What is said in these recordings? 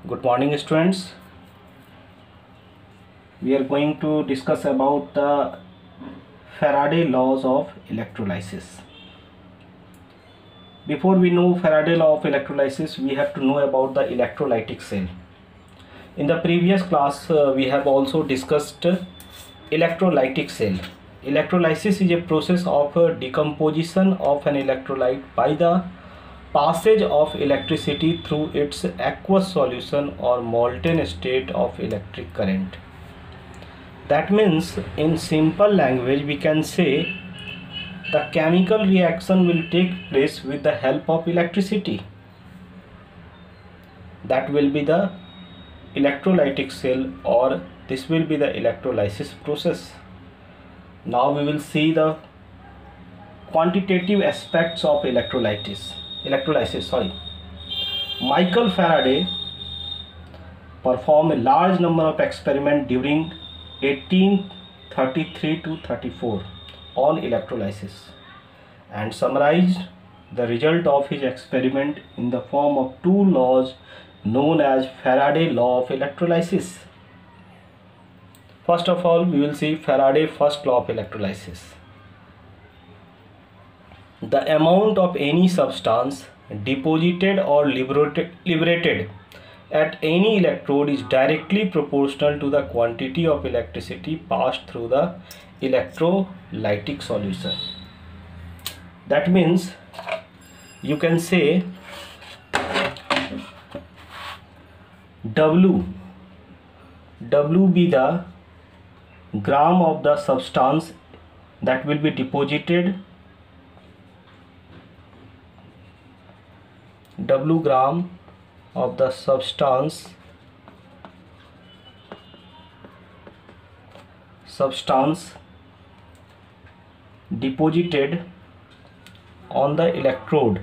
Good morning, students. We are going to discuss about the Faraday laws of electrolysis. Before we know Faraday law of electrolysis, we have to know about the electrolytic cell. In the previous class, we have also discussed electrolytic cell. Electrolysis is a process of decomposition of an electrolyte by the passage of electricity through its aqueous solution or molten state of electric current. That means, in simple language, we can say the chemical reaction will take place with the help of electricity. That will be the electrolytic cell, or this will be the electrolysis process. Now we will see the quantitative aspects of electrolysis. Michael Faraday performed a large number of experiments during 1833 to 34 on electrolysis and summarized the result of his experiment in the form of two laws known as Faraday law of electrolysis. First of all, we will see Faraday first law of electrolysis. The amount of any substance deposited or liberated at any electrode is directly proportional to the quantity of electricity passed through the electrolytic solution. That means you can say W be the gram of the substance that will be deposited, W gram of the substance deposited on the electrode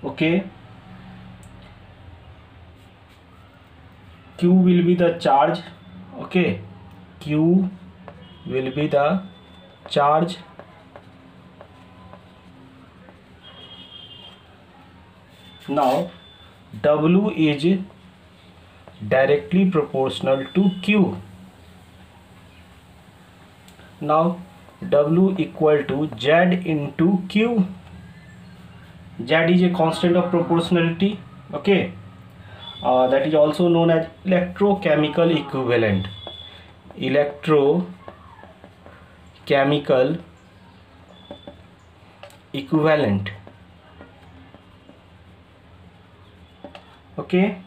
okay. Q will be the charge, okay. Q will be the charge now. W is directly proportional to Q. Now W equal to Z into Q. Z is a constant of proportionality, okay. That is also known as electrochemical equivalent. Electrochemical equivalent, okay.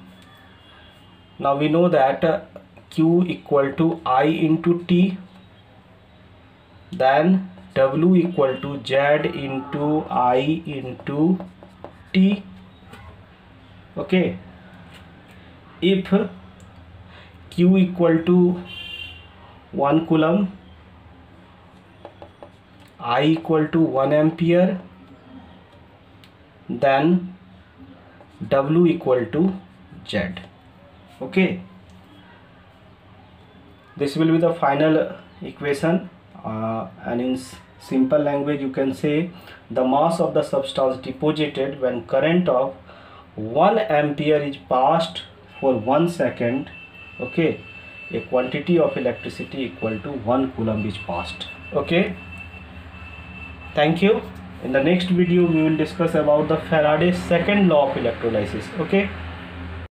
Now we know that Q equal to I into T, then W equal to Z into I into T, okay. If Q equal to 1 coulomb, I equal to 1 ampere, then W equal to Z, okay. This will be the final equation, and in simple language you can say the mass of the substance deposited when current of 1 ampere is passed for 1 second, okay, a quantity of electricity equal to 1 coulomb is passed, okay. Thank you. In the next video we will discuss about the Faraday's second law of electrolysis, okay.